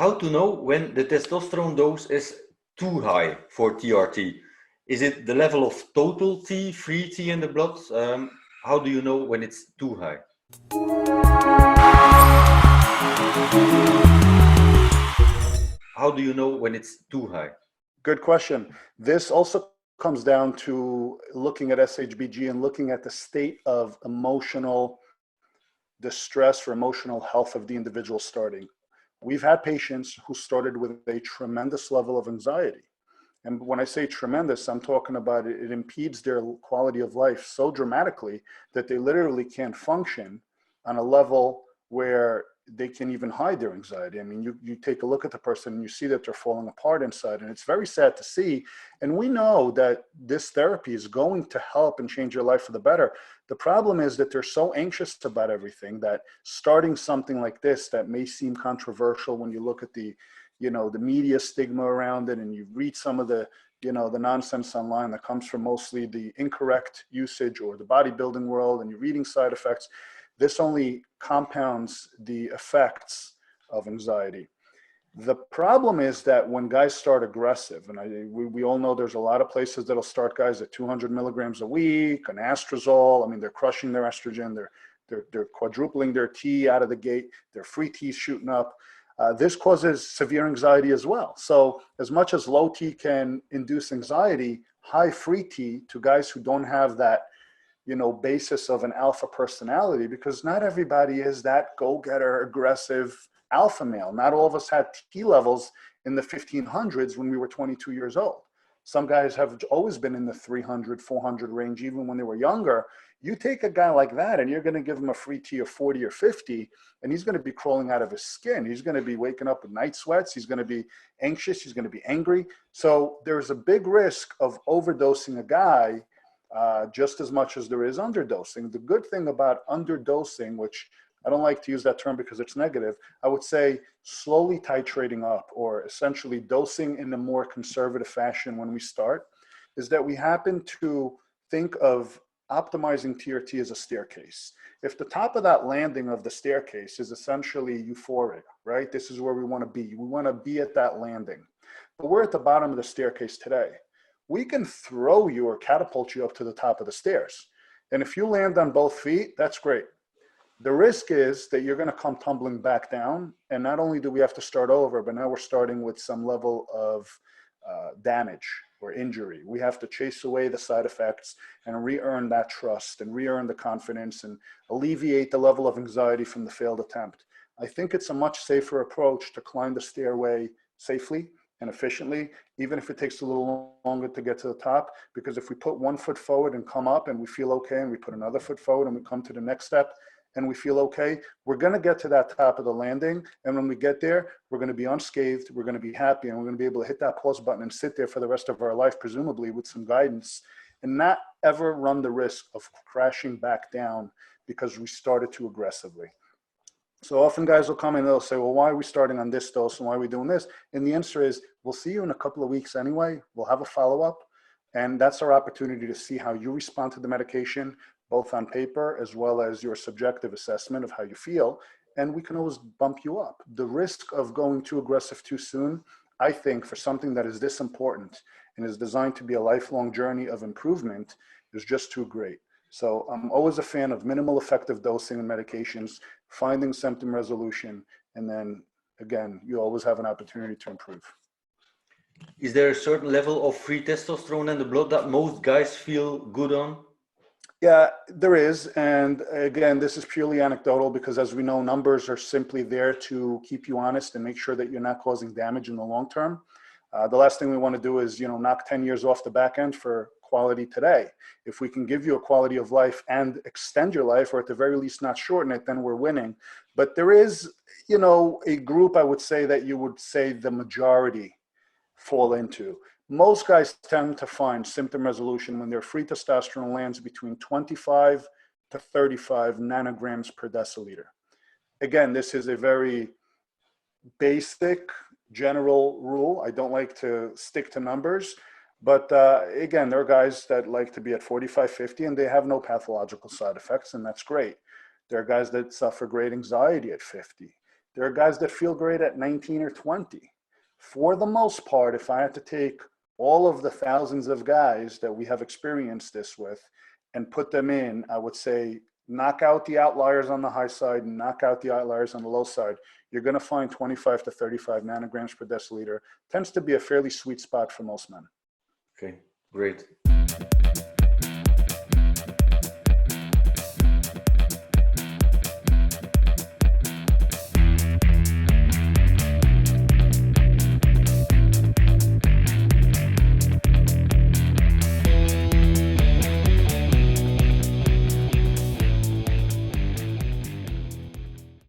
How to know when the testosterone dose is too high for TRT? Is it the level of total T, free T in the blood? How do you know when it's too high? How do you know when it's too high? Good question. This also comes down to looking at SHBG and looking at the state of emotional distress or emotional health of the individual starting. We've had patients who started with a tremendous level of anxiety. And when I say tremendous, I'm talking about it impedes their quality of life so dramatically that they literally can't function on a level where they can even hide their anxiety. I mean, you take a look at the person and you see that they're falling apart inside, and it's very sad to see. And we know that this therapy is going to help and change your life for the better. The problem is that they're so anxious about everything that starting something like this that may seem controversial when you look at the media stigma around it, and you read some of the nonsense online that comes from mostly the incorrect usage or the bodybuilding world, and you're reading side effects. This only compounds the effects of anxiety. The problem is that when guys start aggressive, and we all know there's a lot of places that'll start guys at 200 milligrams a week, an anastrozole. I mean, they're crushing their estrogen, they're quadrupling their T out of the gate, their free T's shooting up. This causes severe anxiety as well. So as much as low T can induce anxiety, high free T to guys who don't have that basis of an alpha personality, because not everybody is that go-getter, aggressive alpha male. Not all of us had T levels in the 1500s when we were 22 years old. Some guys have always been in the 300, 400 range, even when they were younger. You take a guy like that and you're going to give him a free T of 40 or 50, and he's going to be crawling out of his skin. He's going to be waking up with night sweats. He's going to be anxious. He's going to be angry. So there's a big risk of overdosing a guy just as much as there is underdosing. The good thing about underdosing, which I don't like to use that term because it's negative, I would say slowly titrating up, or essentially dosing in a more conservative fashion when we start, is that we happen to think of optimizing TRT as a staircase. If the top of that landing of the staircase is essentially euphoria, right? This is where we want to be. We want to be at that landing. But we're at the bottom of the staircase today. We can throw you or catapult you up to the top of the stairs. And if you land on both feet, that's great. The risk is that you're going to come tumbling back down. And not only do we have to start over, but now we're starting with some level of damage or injury. We have to chase away the side effects and re-earn that trust and re-earn the confidence and alleviate the level of anxiety from the failed attempt. I think it's a much safer approach to climb the stairway safely and efficiently, even if it takes a little longer to get to the top, because if we put one foot forward and come up and we feel okay, and we put another foot forward and we come to the next step and we feel okay, we're going to get to that top of the landing. And when we get there, we're going to be unscathed, we're going to be happy, and we're going to be able to hit that pause button and sit there for the rest of our life, presumably with some guidance, and not ever run the risk of crashing back down because we started too aggressively. So often guys will come and they'll say, well, why are we starting on this dose and why are we doing this? And the answer is, we'll see you in a couple of weeks anyway. We'll have a follow-up. And that's our opportunity to see how you respond to the medication, both on paper as well as your subjective assessment of how you feel. And we can always bump you up. The risk of going too aggressive too soon, I think, for something that is this important and is designed to be a lifelong journey of improvement, is just too great. So I'm always a fan of minimal effective dosing and medications, finding symptom resolution, and then again, you always have an opportunity to improve. Is there a certain level of free testosterone in the blood that most guys feel good on? Yeah, there is. And again, this is purely anecdotal because, as we know, numbers are simply there to keep you honest and make sure that you're not causing damage in the long term. The last thing we want to do is, knock 10 years off the back end for quality today. If we can give you a quality of life and extend your life, or at the very least not shorten it, then we're winning. But there is, a group, I would say, that you would say the majority fall into. Most guys tend to find symptom resolution when their free testosterone lands between 25 to 35 nanograms per deciliter. Again, this is a very basic general rule. I don't like to stick to numbers, but again, there are guys that like to be at 45, 50 and they have no pathological side effects, and that's great. There are guys that suffer great anxiety at 50. There are guys that feel great at 19 or 20. For the most part, if I had to take all of the thousands of guys that we have experienced this with and put them in, I would say knock out the outliers on the high side and knock out the outliers on the low side. You're going to find 25 to 35 nanograms per deciliter. Tends to be a fairly sweet spot for most men. Okay, great.